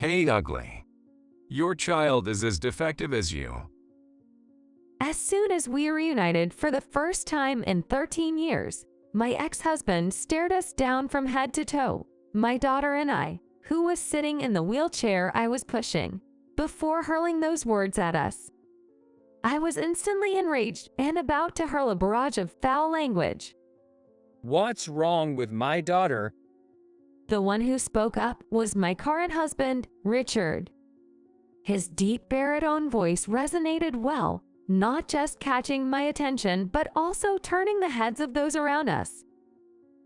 Hey, ugly. Your child is as defective as you. As soon as we reunited for the first time in 13 years, my ex-husband stared us down from head to toe, my daughter and I, who was sitting in the wheelchair I was pushing, before hurling those words at us. I was instantly enraged and about to hurl a barrage of foul language. What's wrong with my daughter? The one who spoke up was my current husband, Richard. His deep baritone voice resonated well, not just catching my attention, but also turning the heads of those around us.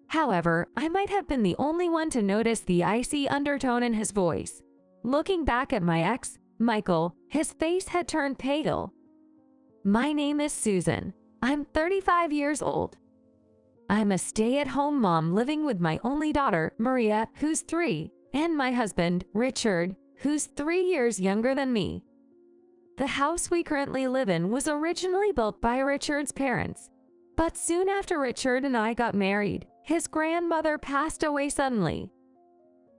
However, I might have been the only one to notice the icy undertone in his voice. Looking back at my ex, Michael, his face had turned pale. My name is Susan. I'm 35 years old. I'm a stay-at-home mom living with my only daughter, Maria, who's 3, and my husband, Richard, who's 3 years younger than me. The house we currently live in was originally built by Richard's parents, but soon after Richard and I got married, his grandmother passed away suddenly.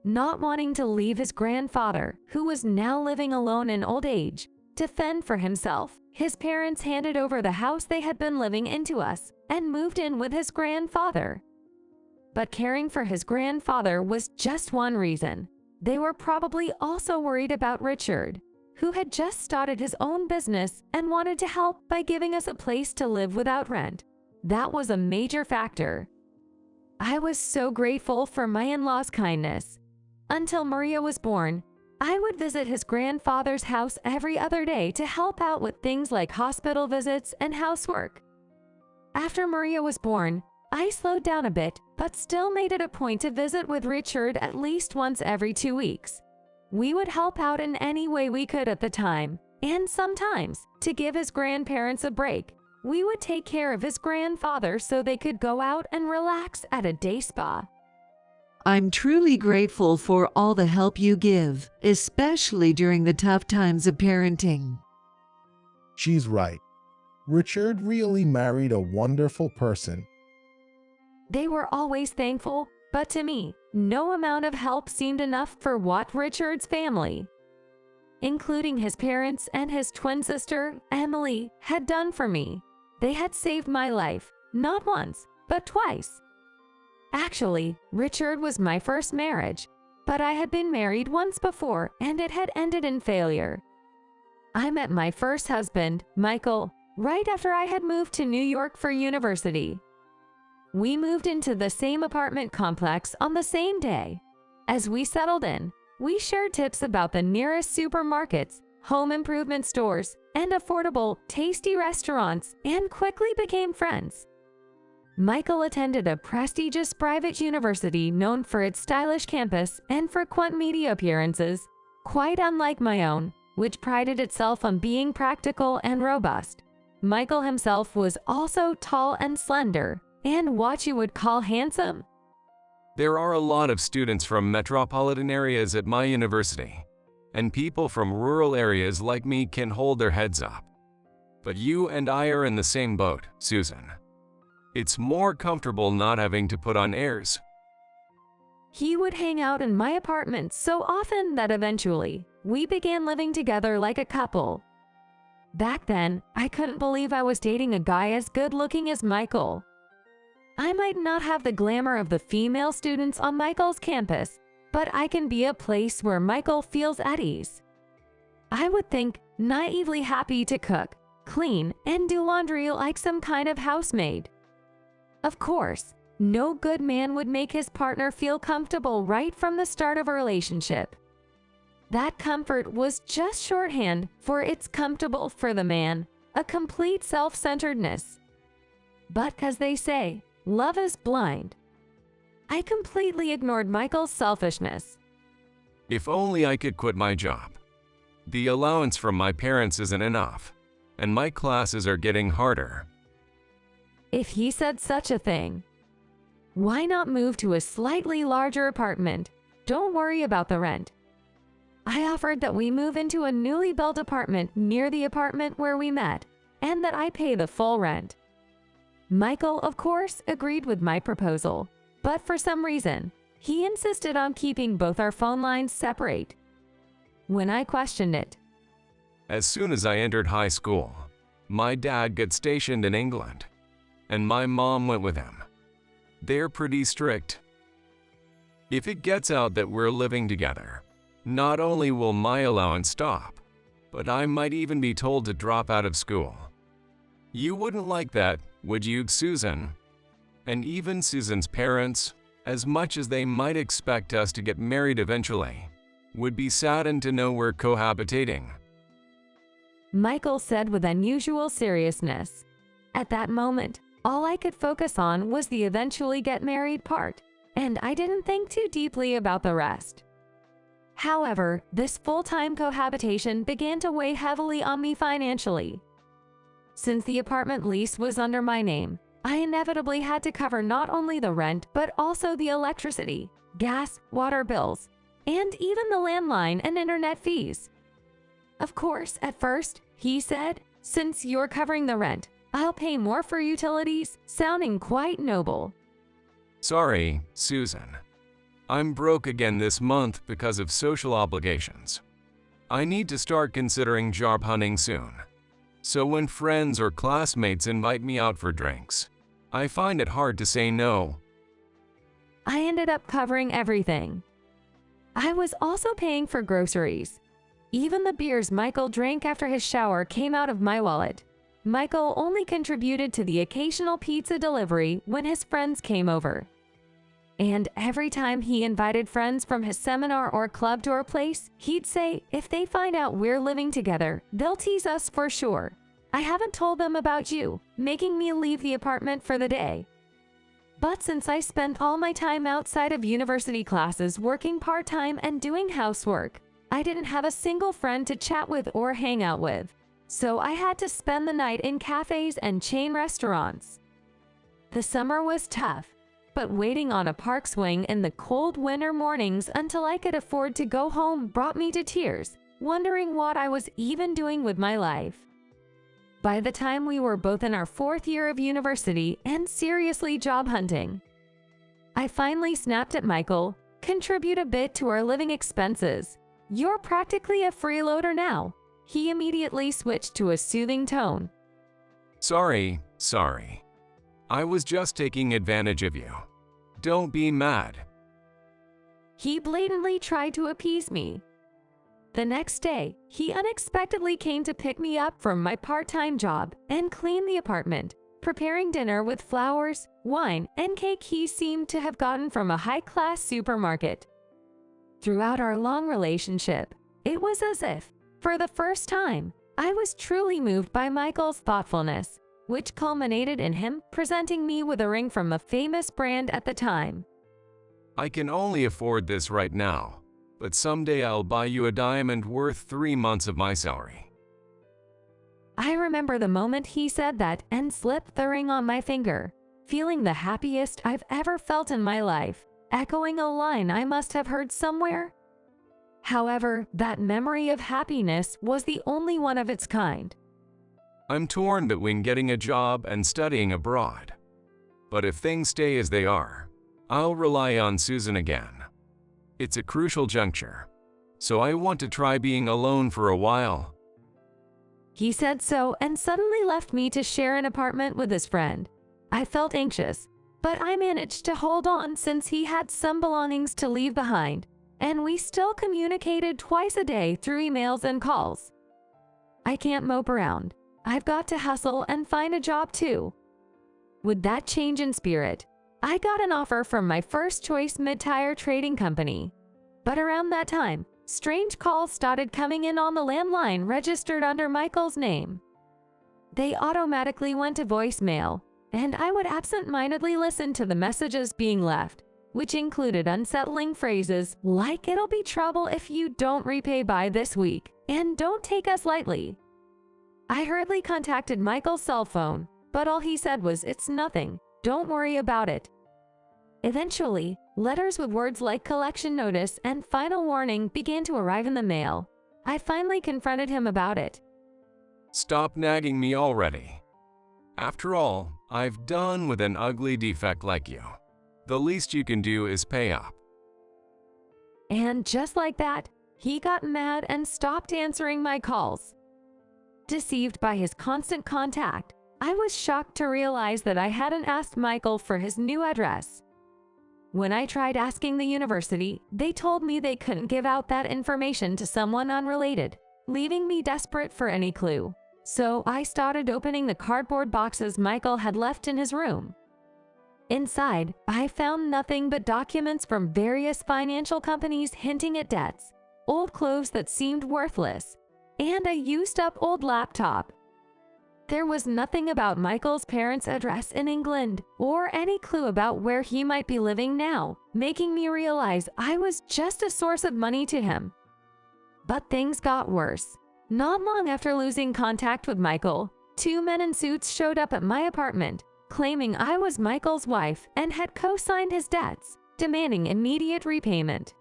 Not wanting to leave his grandfather, who was now living alone in old age, to fend for himself, his parents handed over the house they had been living in to us and moved in with his grandfather. But caring for his grandfather was just one reason. They were probably also worried about Richard, who had just started his own business and wanted to help by giving us a place to live without rent. That was a major factor. I was so grateful for my in-laws' kindness. Until Maria was born, I would visit his grandfather's house every other day to help out with things like hospital visits and housework. After Maria was born, I slowed down a bit, but still made it a point to visit with Richard at least once every 2 weeks. We would help out in any way we could at the time, and sometimes, to give his grandparents a break, we would take care of his grandfather so they could go out and relax at a day spa. I'm truly grateful for all the help you give, especially during the tough times of parenting. She's right. Richard really married a wonderful person. They were always thankful, but to me, no amount of help seemed enough for what Richard's family, including his parents and his twin sister, Emily, had done for me. They had saved my life, not once, but twice. Actually, Richard was my first marriage, but I had been married once before and it had ended in failure. I met my first husband, Michael, right after I had moved to New York for university. We moved into the same apartment complex on the same day. As we settled in, we shared tips about the nearest supermarkets, home improvement stores, and affordable, tasty restaurants, and quickly became friends. Michael attended a prestigious private university known for its stylish campus and frequent media appearances, quite unlike my own, which prided itself on being practical and robust. Michael himself was also tall and slender, and what you would call handsome. There are a lot of students from metropolitan areas at my university, and people from rural areas like me can hold their heads up. But you and I are in the same boat, Susan. It's more comfortable not having to put on airs. He would hang out in my apartment so often that eventually, we began living together like a couple. Back then, I couldn't believe I was dating a guy as good-looking as Michael. I might not have the glamour of the female students on Michael's campus, but I can be a place where Michael feels at ease. I would think, naively happy to cook, clean, and do laundry like some kind of housemaid. Of course, no good man would make his partner feel comfortable right from the start of a relationship. That comfort was just shorthand for it's comfortable for the man, a complete self-centeredness. But as they say, love is blind. I completely ignored Michael's selfishness. If only I could quit my job. The allowance from my parents isn't enough, and my classes are getting harder. If he said such a thing, why not move to a slightly larger apartment? Don't worry about the rent. I offered that we move into a newly built apartment near the apartment where we met, and that I pay the full rent. Michael, of course, agreed with my proposal, but for some reason, he insisted on keeping both our phone lines separate. when I questioned it. As soon as I entered high school, my dad got stationed in England, and my mom went with him. They're pretty strict. If it gets out that we're living together, not only will my allowance stop, but I might even be told to drop out of school. You wouldn't like that, would you, Susan? And even Susan's parents, as much as they might expect us to get married eventually, would be saddened to know we're cohabitating. Michael said with unusual seriousness. At that moment, all I could focus on was the eventually get married part, and I didn't think too deeply about the rest. However, this full-time cohabitation began to weigh heavily on me financially. Since the apartment lease was under my name, I inevitably had to cover not only the rent but also the electricity, gas, water bills, and even the landline and internet fees. Of course, at first, he said, "Since you're covering the rent, I'll pay more for utilities," sounding quite noble. Sorry, Susan. I'm broke again this month because of social obligations. I need to start considering job hunting soon. So when friends or classmates invite me out for drinks, I find it hard to say no. I ended up covering everything. I was also paying for groceries. Even the beers Michael drank after his shower came out of my wallet. Michael only contributed to the occasional pizza delivery when his friends came over. And every time he invited friends from his seminar or club to our place, he'd say, if they find out we're living together, they'll tease us for sure. I haven't told them about you, making me leave the apartment for the day. But since I spent all my time outside of university classes working part-time and doing housework, I didn't have a single friend to chat with or hang out with. So I had to spend the night in cafes and chain restaurants. The summer was tough, but waiting on a park swing in the cold winter mornings until I could afford to go home brought me to tears, wondering what I was even doing with my life. By the time we were both in our 4th year of university and seriously job hunting, I finally snapped at Michael, "Contribute a bit to our living expenses. You're practically a freeloader now." He immediately switched to a soothing tone. Sorry. I was just taking advantage of you. Don't be mad. He blatantly tried to appease me. The next day, he unexpectedly came to pick me up from my part-time job and clean the apartment, preparing dinner with flowers, wine, and cake he seemed to have gotten from a high-class supermarket. Throughout our long relationship, it was as if, for the first time, I was truly moved by Michael's thoughtfulness, which culminated in him presenting me with a ring from a famous brand at the time. I can only afford this right now, but someday I'll buy you a diamond worth 3 months of my salary. I remember the moment he said that and slipped the ring on my finger, feeling the happiest I've ever felt in my life, echoing a line I must have heard somewhere. However, that memory of happiness was the only one of its kind. I'm torn between getting a job and studying abroad. But if things stay as they are, I'll rely on Susan again. It's a crucial juncture, so I want to try being alone for a while. He said so and suddenly left me to share an apartment with his friend. I felt anxious, but I managed to hold on since he had some belongings to leave behind, and we still communicated twice a day through emails and calls. I can't mope around. I've got to hustle and find a job too. With that change in spirit, I got an offer from my first choice mid-tier trading company. But around that time, strange calls started coming in on the landline registered under Michael's name. They automatically went to voicemail, and I would absent-mindedly listen to the messages being left, which included unsettling phrases like "it'll be trouble if you don't repay by this week," and "don't take us lightly." I hurriedly contacted Michael's cell phone, but all he said was, "It's nothing, don't worry about it." Eventually, letters with words like collection notice and final warning began to arrive in the mail. I finally confronted him about it. Stop nagging me already. After all, I've done with an ugly defect like you. The least you can do is pay up. And just like that, he got mad and stopped answering my calls. Deceived by his constant contact, I was shocked to realize that I hadn't asked Michael for his new address. When I tried asking the university, they told me they couldn't give out that information to someone unrelated, leaving me desperate for any clue. So I started opening the cardboard boxes Michael had left in his room. Inside, I found nothing but documents from various financial companies hinting at debts, old clothes that seemed worthless, and a used-up old laptop. There was nothing about Michael's parents' address in England or any clue about where he might be living now, making me realize I was just a source of money to him. But things got worse. Not long after losing contact with Michael, two men in suits showed up at my apartment, claiming I was Michael's wife and had co-signed his debts, demanding immediate repayment.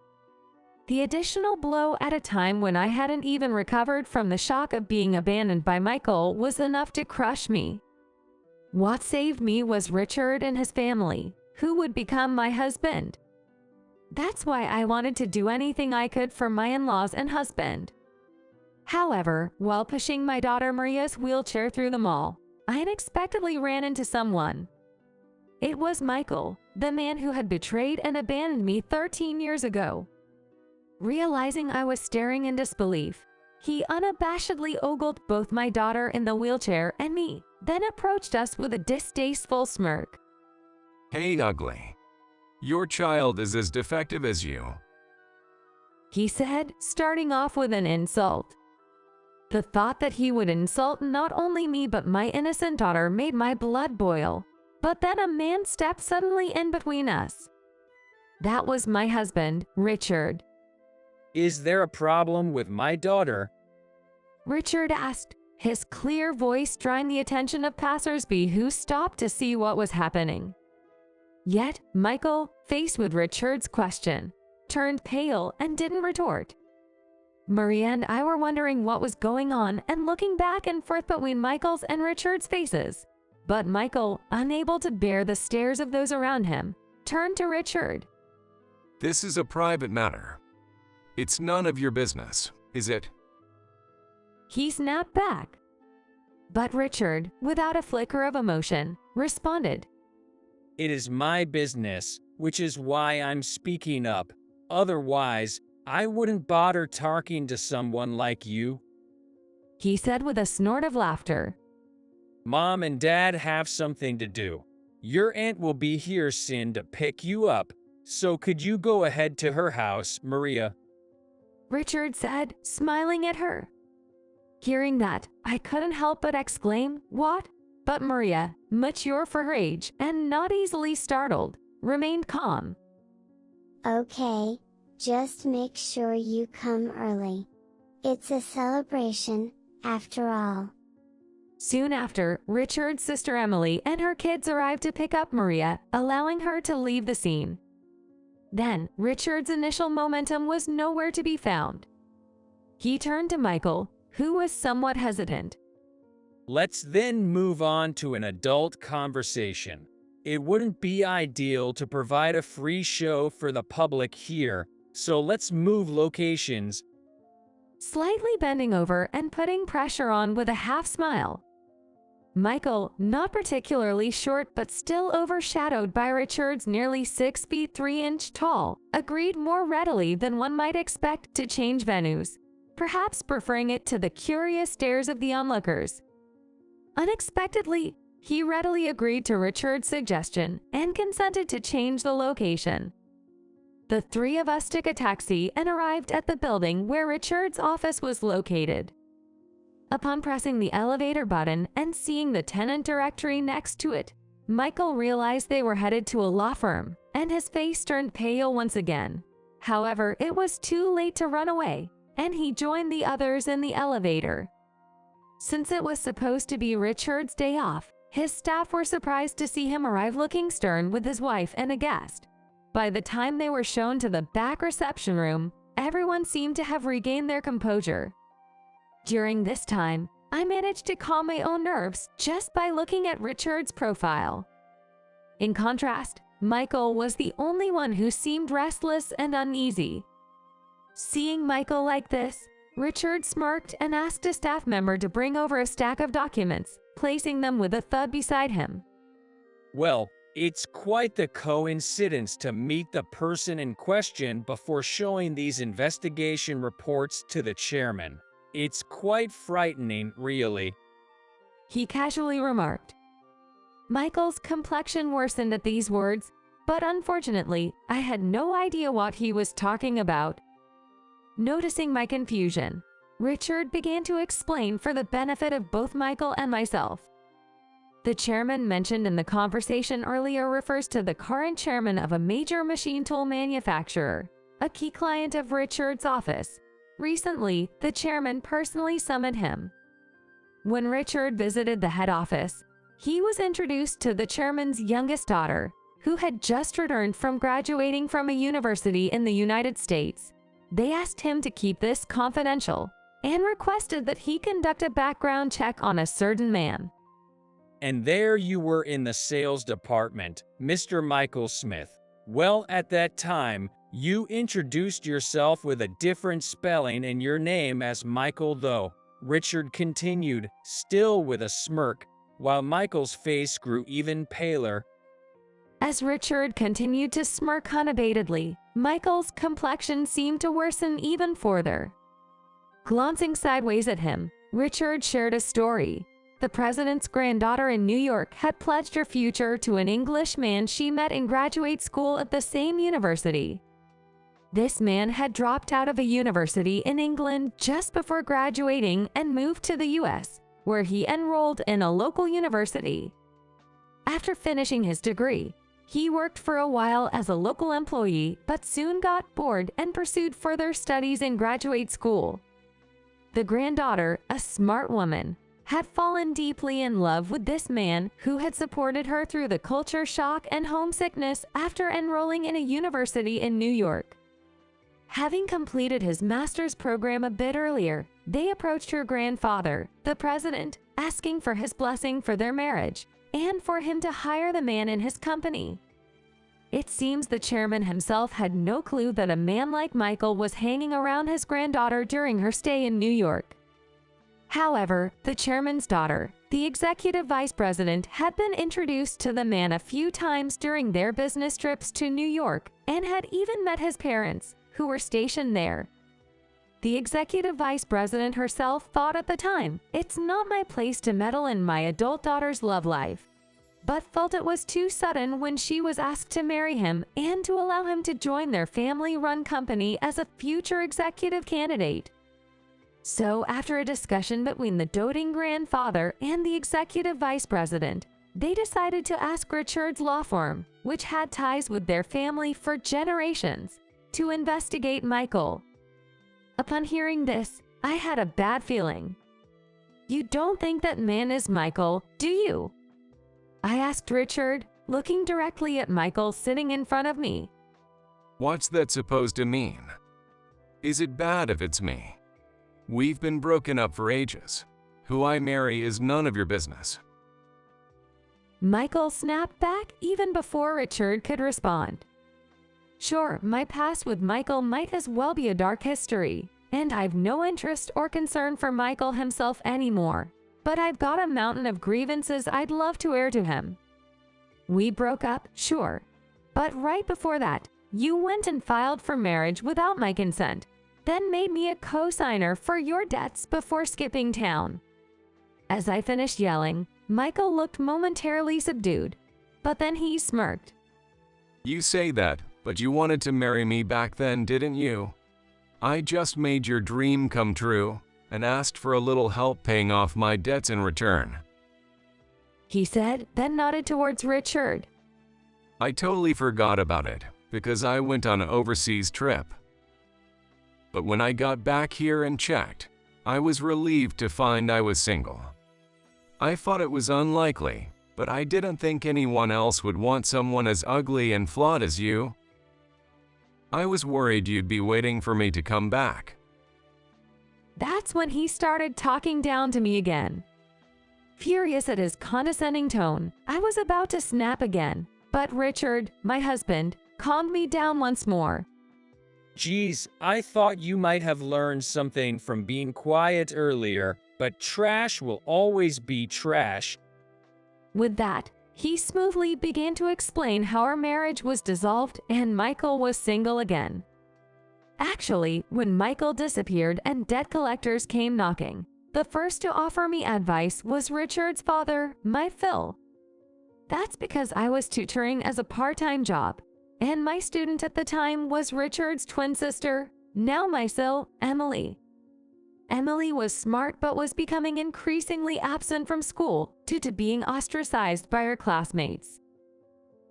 The additional blow at a time when I hadn't even recovered from the shock of being abandoned by Michael was enough to crush me. What saved me was Richard and his family, who would become my husband. That's why I wanted to do anything I could for my in-laws and husband. However, while pushing my daughter Maria's wheelchair through the mall, I unexpectedly ran into someone. It was Michael, the man who had betrayed and abandoned me 13 years ago. Realizing I was staring in disbelief, he unabashedly ogled both my daughter in the wheelchair and me, then approached us with a distasteful smirk. Hey, ugly. Your child is as defective as you. He said, starting off with an insult. The thought that he would insult not only me but my innocent daughter made my blood boil. But then a man stepped suddenly in between us. That was my husband, Richard. Is there a problem with my daughter? Richard asked, his clear voice drawing the attention of passersby who stopped to see what was happening. Yet, Michael, faced with Richard's question, turned pale and didn't retort. Maria and I were wondering what was going on and looking back and forth between Michael's and Richard's faces. But Michael, unable to bear the stares of those around him, turned to Richard. This is a private matter. It's none of your business, is it? He snapped back. But Richard, without a flicker of emotion, responded. It is my business, which is why I'm speaking up. Otherwise, I wouldn't bother talking to someone like you. He said with a snort of laughter. Mom and Dad have something to do. Your aunt will be here soon to pick you up, so could you go ahead to her house, Maria? Richard said, smiling at her. Hearing that, I couldn't help but exclaim, "What?" But Maria, mature for her age and not easily startled, remained calm. Okay, just make sure you come early. It's a celebration, after all. Soon after, Richard's sister Emily and her kids arrived to pick up Maria, allowing her to leave the scene. Then, Richard's initial momentum was nowhere to be found. He turned to Michael, who was somewhat hesitant. Let's then move on to an adult conversation. It wouldn't be ideal to provide a free show for the public here, so let's move locations. Slightly bending over and putting pressure on with a half smile. Michael, not particularly short but still overshadowed by Richard's nearly 6 feet 3 inch tall, agreed more readily than one might expect to change venues, perhaps preferring it to the curious stares of the onlookers. Unexpectedly, he readily agreed to Richard's suggestion and consented to change the location. The three of us took a taxi and arrived at the building where Richard's office was located. Upon pressing the elevator button and seeing the tenant directory next to it, Michael realized they were headed to a law firm, and his face turned pale once again. However, it was too late to run away, and he joined the others in the elevator. Since it was supposed to be Richard's day off, his staff were surprised to see him arrive looking stern with his wife and a guest. By the time they were shown to the back reception room, everyone seemed to have regained their composure. During this time, I managed to calm my own nerves just by looking at Richard's profile. In contrast, Michael was the only one who seemed restless and uneasy. Seeing Michael like this, Richard smirked and asked a staff member to bring over a stack of documents, placing them with a thud beside him. Well, it's quite the coincidence to meet the person in question before showing these investigation reports to the chairman. It's quite frightening, really. He casually remarked. Michael's complexion worsened at these words, but unfortunately, I had no idea what he was talking about. Noticing my confusion, Richard began to explain for the benefit of both Michael and myself. The chairman mentioned in the conversation earlier refers to the current chairman of a major machine tool manufacturer, a key client of Richard's office. Recently, the chairman personally summoned him. When Richard visited the head office, he was introduced to the chairman's youngest daughter, who had just returned from graduating from a university in the United States. They asked him to keep this confidential and requested that he conduct a background check on a certain man. And there you were in the sales department, Mr. Michael Smith. Well, at that time, you introduced yourself with a different spelling in your name as Michael, though. Richard continued, still with a smirk, while Michael's face grew even paler. As Richard continued to smirk unabatedly, Michael's complexion seemed to worsen even further. Glancing sideways at him, Richard shared a story. The president's granddaughter in New York had pledged her future to an English man she met in graduate school at the same university. This man had dropped out of a university in England just before graduating and moved to the US, where he enrolled in a local university. After finishing his degree, he worked for a while as a local employee but soon got bored and pursued further studies in graduate school. The granddaughter, a smart woman, had fallen deeply in love with this man who had supported her through the culture shock and homesickness after enrolling in a university in New York. Having completed his master's program a bit earlier, they approached her grandfather, the president, asking for his blessing for their marriage and for him to hire the man in his company. It seems the chairman himself had no clue that a man like Michael was hanging around his granddaughter during her stay in New York. However, the chairman's daughter, the executive vice president, had been introduced to the man a few times during their business trips to New York and had even met his parents, who were stationed there. The executive vice president herself thought at the time, "It's not my place to meddle in my adult daughter's love life," but felt it was too sudden when she was asked to marry him and to allow him to join their family-run company as a future executive candidate. So, after a discussion between the doting grandfather and the executive vice president, they decided to ask Richard's law firm, which had ties with their family for generations, to investigate Michael. Upon hearing this, I had a bad feeling. "You don't think that man is Michael, do you?" I asked Richard, looking directly at Michael sitting in front of me. What's that supposed to mean? Is it bad if it's me? We've been broken up for ages. Who I marry is none of your business. Michael snapped back even before Richard could respond. Sure, my past with Michael might as well be a dark history, and I've no interest or concern for Michael himself anymore, but I've got a mountain of grievances I'd love to air to him. We broke up, sure, but right before that, you went and filed for marriage without my consent, then made me a co-signer for your debts before skipping town. As I finished yelling, Michael looked momentarily subdued, but then he smirked. You say that, but you wanted to marry me back then, didn't you? I just made your dream come true and asked for a little help paying off my debts in return. He said, then nodded towards Richard. I totally forgot about it because I went on an overseas trip. But when I got back here and checked, I was relieved to find I was single. I thought it was unlikely, but I didn't think anyone else would want someone as ugly and flawed as you. I was worried you'd be waiting for me to come back. That's when he started talking down to me again. Furious at his condescending tone, I was about to snap again, but Richard, my husband, calmed me down once more. Geez, I thought you might have learned something from being quiet earlier, but trash will always be trash. With that, he smoothly began to explain how our marriage was dissolved and Michael was single again. Actually, when Michael disappeared and debt collectors came knocking, the first to offer me advice was Richard's father, my Phil. That's because I was tutoring as a part-time job, and my student at the time was Richard's twin sister, now my Sil, Emily. Emily was smart but was becoming increasingly absent from school due to being ostracized by her classmates.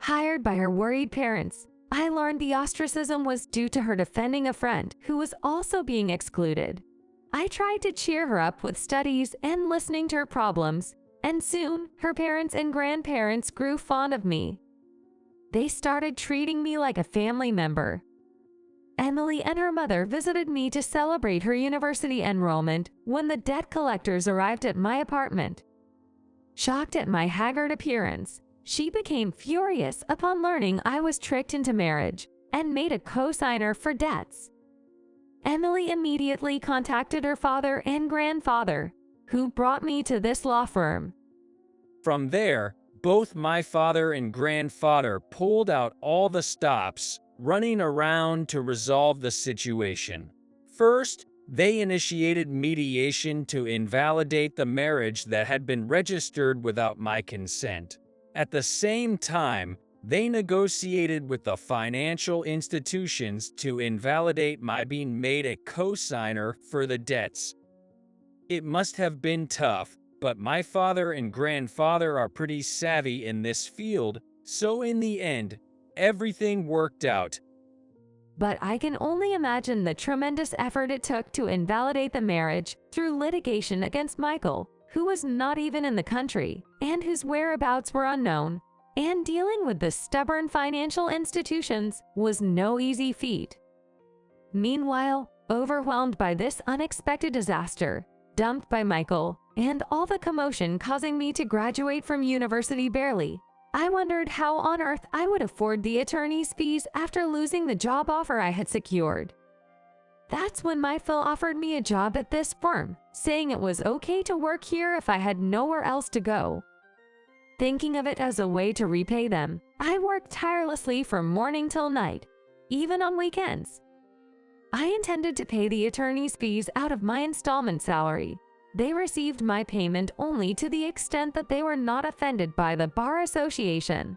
Hired by her worried parents, I learned the ostracism was due to her defending a friend who was also being excluded. I tried to cheer her up with studies and listening to her problems, and soon her parents and grandparents grew fond of me. They started treating me like a family member. Emily and her mother visited me to celebrate her university enrollment when the debt collectors arrived at my apartment. Shocked at my haggard appearance, she became furious upon learning I was tricked into marriage and made a co-signer for debts. Emily immediately contacted her father and grandfather, who brought me to this law firm. From there, both my father and grandfather pulled out all the stops, running around to resolve the situation. First, they initiated mediation to invalidate the marriage that had been registered without my consent. At the same time, they negotiated with the financial institutions to invalidate my being made a co-signer for the debts. It must have been tough, but my father and grandfather are pretty savvy in this field, so in the end, everything worked out. But I can only imagine the tremendous effort it took to invalidate the marriage through litigation against Michael, who was not even in the country and whose whereabouts were unknown, and dealing with the stubborn financial institutions was no easy feat. Meanwhile, overwhelmed by this unexpected disaster, dumped by Michael, and all the commotion causing me to graduate from university barely, I wondered how on earth I would afford the attorney's fees after losing the job offer I had secured. That's when my Phil offered me a job at this firm, saying it was okay to work here if I had nowhere else to go. Thinking of it as a way to repay them, I worked tirelessly from morning till night, even on weekends. I intended to pay the attorney's fees out of my installment salary. They received my payment only to the extent that they were not offended by the Bar Association.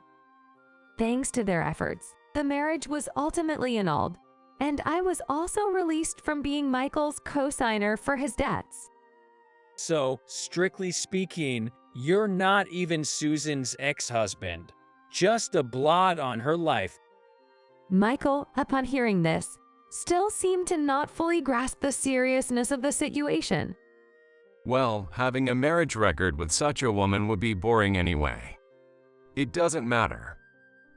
Thanks to their efforts, the marriage was ultimately annulled, and I was also released from being Michael's co-signer for his debts. So, strictly speaking, you're not even Susan's ex-husband, just a blot on her life. Michael, upon hearing this, still seemed to not fully grasp the seriousness of the situation. Well, having a marriage record with such a woman would be boring anyway. It doesn't matter.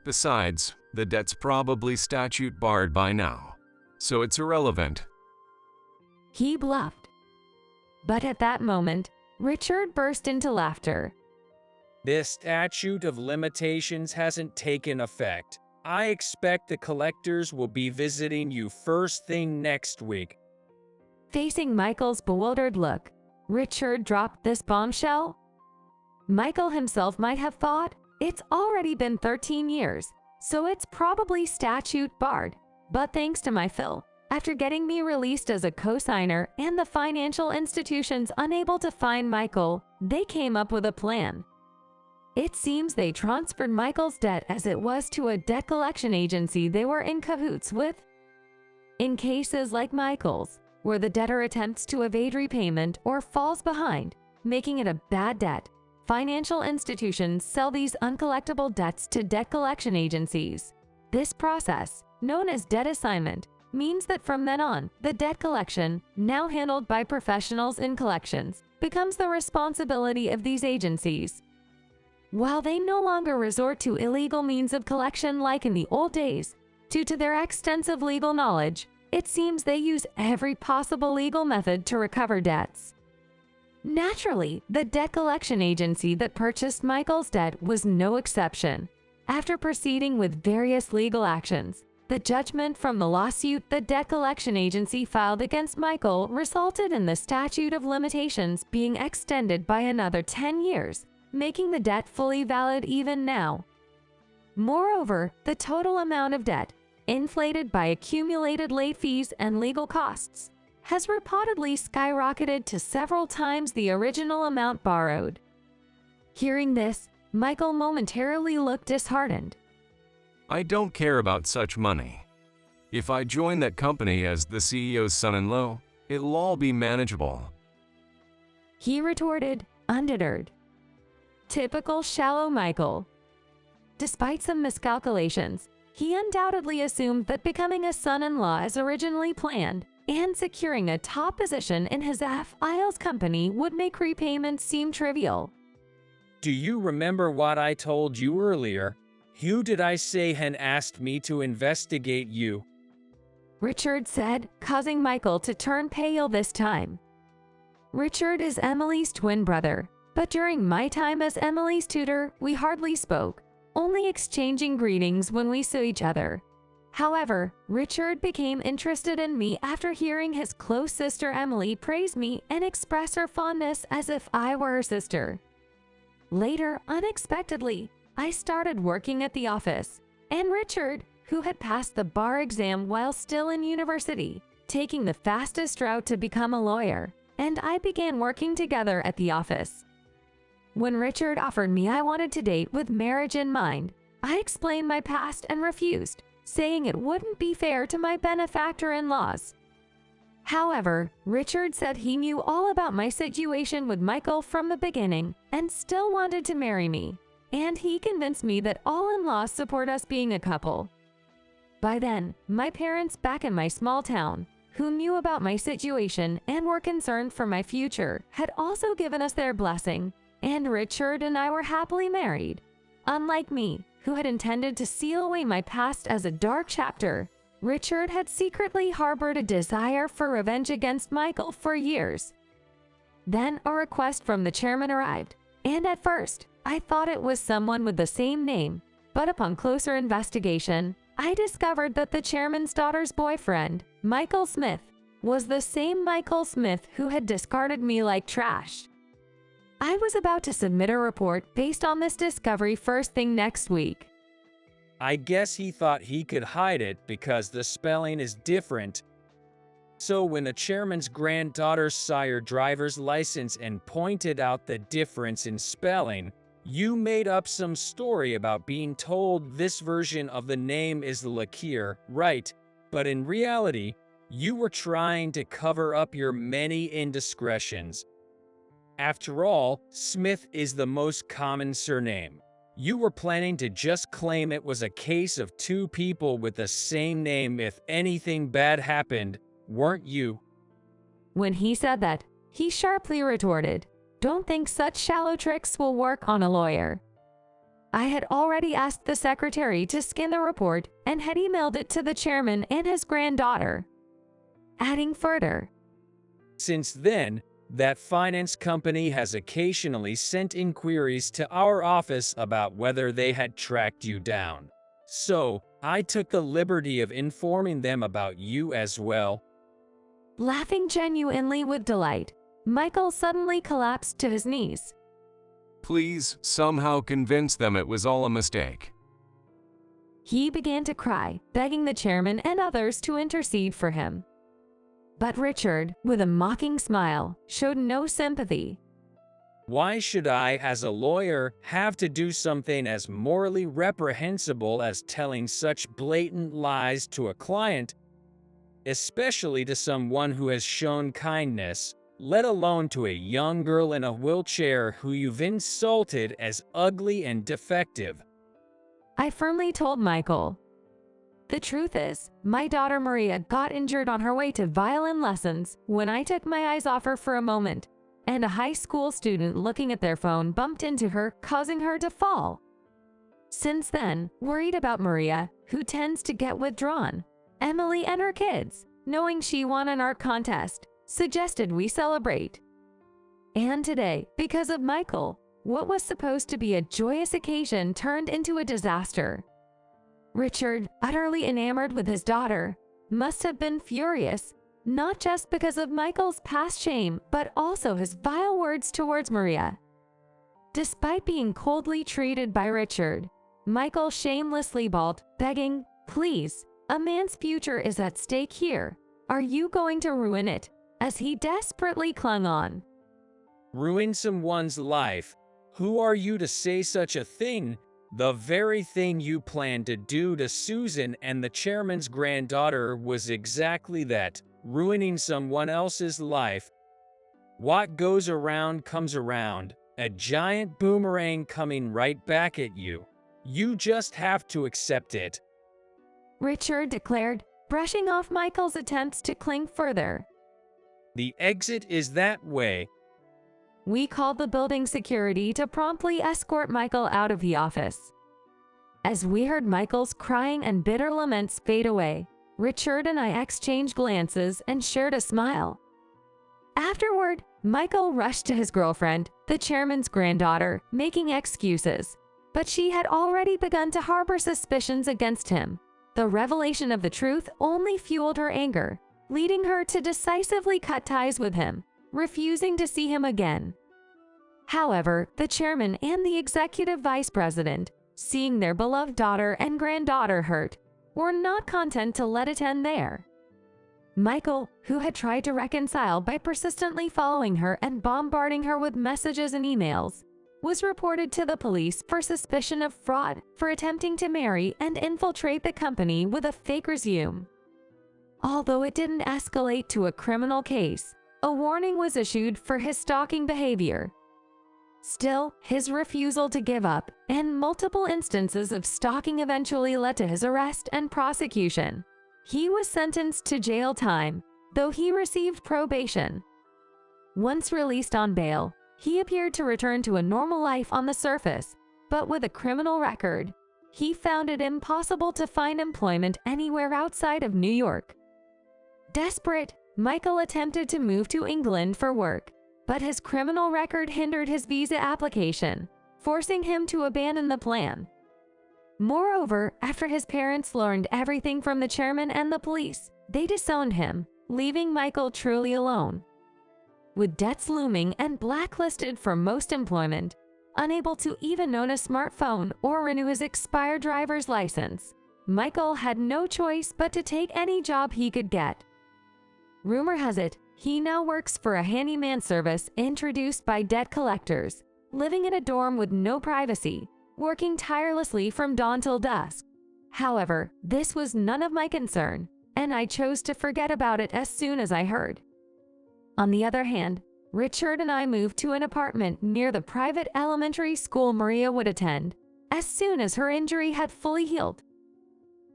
Besides, the debt's probably statute barred by now, so it's irrelevant. He bluffed. But at that moment, Richard burst into laughter. This statute of limitations hasn't taken effect. I expect the collectors will be visiting you first thing next week. Facing Michael's bewildered look, Richard dropped this bombshell. Michael himself might have thought, it's already been 13 years, so it's probably statute barred. But thanks to my Phil, after getting me released as a co-signer and the financial institutions unable to find Michael, they came up with a plan. It seems they transferred Michael's debt as it was to a debt collection agency they were in cahoots with. In cases like Michael's, where the debtor attempts to evade repayment or falls behind, making it a bad debt, financial institutions sell these uncollectible debts to debt collection agencies. This process, known as debt assignment, means that from then on, the debt collection, now handled by professionals in collections, becomes the responsibility of these agencies. While they no longer resort to illegal means of collection like in the old days, due to their extensive legal knowledge, it seems they use every possible legal method to recover debts. Naturally, the debt collection agency that purchased Michael's debt was no exception. After proceeding with various legal actions, The judgment from the lawsuit the debt collection agency filed against Michael resulted in the statute of limitations being extended by another 10 years, making the debt fully valid even now. Moreover, the total amount of debt, inflated by accumulated late fees and legal costs, has reportedly skyrocketed to several times the original amount borrowed. Hearing this, Michael momentarily looked disheartened. I don't care about such money. If I join that company as the CEO's son-in-law, it'll all be manageable. He retorted, undeterred. Typical shallow Michael. Despite some miscalculations, he undoubtedly assumed that becoming a son-in-law as originally planned and securing a top position in his FIL's company would make repayments seem trivial. Do you remember what I told you earlier? Who did I say had asked me to investigate you? Richard said, causing Michael to turn pale this time. Richard is Emily's twin brother, but during my time as Emily's tutor, we hardly spoke, only exchanging greetings when we saw each other. However, Richard became interested in me after hearing his close sister Emily praise me and express her fondness as if I were her sister. Later, unexpectedly, I started working at the office, and Richard, who had passed the bar exam while still in university, taking the fastest route to become a lawyer, and I began working together at the office. When Richard offered me I wanted to date with marriage in mind, I explained my past and refused, saying it wouldn't be fair to my benefactor-in-laws. However, Richard said he knew all about my situation with Michael from the beginning and still wanted to marry me, and he convinced me that all in-laws support us being a couple. By then, my parents back in my small town, who knew about my situation and were concerned for my future, had also given us their blessing, and Richard and I were happily married. Unlike me, who had intended to seal away my past as a dark chapter, Richard had secretly harbored a desire for revenge against Michael for years. Then a request from the chairman arrived, and at first, I thought it was someone with the same name, but upon closer investigation, I discovered that the chairman's daughter's boyfriend, Michael Smith, was the same Michael Smith who had discarded me like trash. I was about to submit a report based on this discovery first thing next week. I guess he thought he could hide it because the spelling is different. So when a chairman's granddaughter saw your driver's license and pointed out the difference in spelling, you made up some story about being told this version of the name is Lakir, right? But in reality, you were trying to cover up your many indiscretions. After all, Smith is the most common surname. You were planning to just claim it was a case of two people with the same name if anything bad happened, weren't you? When he said that, he sharply retorted, "Don't think such shallow tricks will work on a lawyer." I had already asked the secretary to scan the report and had emailed it to the chairman and his granddaughter. Adding further, Since then, that finance company has occasionally sent inquiries to our office about whether they had tracked you down. So, I took the liberty of informing them about you as well. laughing genuinely with delight, Michael suddenly collapsed to his knees. Please, somehow convince them it was all a mistake. He began to cry, begging the chairman and others to intercede for him. But Richard, with a mocking smile, showed no sympathy. Why should I, as a lawyer, have to do something as morally reprehensible as telling such blatant lies to a client, especially to someone who has shown kindness, let alone to a young girl in a wheelchair who you've insulted as ugly and defective? I firmly told Michael. The truth is, my daughter Maria got injured on her way to violin lessons when I took my eyes off her for a moment, and a high school student looking at their phone bumped into her, causing her to fall. Since then, worried about Maria, who tends to get withdrawn, Emily and her kids, knowing she won an art contest, suggested we celebrate. And today, because of Michael, what was supposed to be a joyous occasion turned into a disaster. Richard, utterly enamored with his daughter, must have been furious, not just because of Michael's past shame, but also his vile words towards Maria. Despite being coldly treated by Richard, Michael shamelessly bawled, begging, "Please, a man's future is at stake here. Are you going to ruin it?" as he desperately clung on. Ruin someone's life? Who are you to say such a thing? The very thing you planned to do to Susan and the chairman's granddaughter was exactly that, ruining someone else's life. What goes around comes around, a giant boomerang coming right back at you. You just have to accept it. Richard declared, brushing off Michael's attempts to cling further. The exit is that way. We called the building security to promptly escort Michael out of the office. As we heard Michael's crying and bitter laments fade away, Richard and I exchanged glances and shared a smile. Afterward, Michael rushed to his girlfriend, the chairman's granddaughter, making excuses, but she had already begun to harbor suspicions against him. The revelation of the truth only fueled her anger, leading her to decisively cut ties with him, refusing to see him again. However, the chairman and the executive vice president, seeing their beloved daughter and granddaughter hurt, were not content to let it end there. Michael, who had tried to reconcile by persistently following her and bombarding her with messages and emails, was reported to the police for suspicion of fraud for attempting to marry and infiltrate the company with a fake resume. Although it didn't escalate to a criminal case, a warning was issued for his stalking behavior. Still, his refusal to give up and multiple instances of stalking eventually led to his arrest and prosecution. He was sentenced to jail time, though he received probation. Once released on bail, he appeared to return to a normal life on the surface, but with a criminal record, he found it impossible to find employment anywhere outside of New York. Desperate, Michael attempted to move to England for work, but his criminal record hindered his visa application, forcing him to abandon the plan. Moreover, after his parents learned everything from the chairman and the police, they disowned him, leaving Michael truly alone. With debts looming and blacklisted from most employment, unable to even own a smartphone or renew his expired driver's license, Michael had no choice but to take any job he could get. Rumor has it, he now works for a handyman service introduced by debt collectors, living in a dorm with no privacy, working tirelessly from dawn till dusk. However, this was none of my concern, and I chose to forget about it as soon as I heard. On the other hand, Richard and I moved to an apartment near the private elementary school Maria would attend, as soon as her injury had fully healed.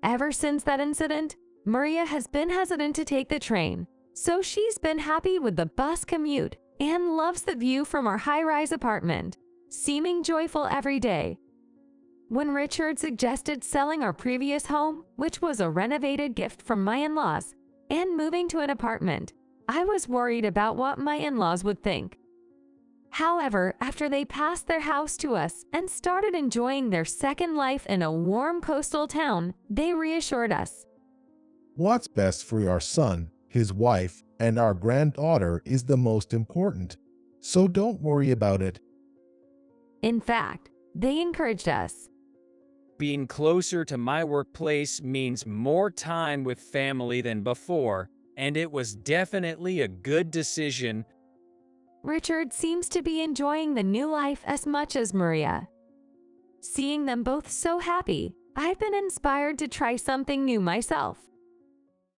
Ever since that incident, Maria has been hesitant to take the train, so she's been happy with the bus commute and loves the view from our high-rise apartment, seeming joyful every day. When Richard suggested selling our previous home, which was a renovated gift from my in-laws, and moving to an apartment, I was worried about what my in-laws would think. However, after they passed their house to us and started enjoying their second life in a warm coastal town, they reassured us. What's best for your son, his wife, and our granddaughter is the most important, so don't worry about it. In fact, they encouraged us. Being closer to my workplace means more time with family than before, and it was definitely a good decision. Richard seems to be enjoying the new life as much as Maria. Seeing them both so happy, I've been inspired to try something new myself.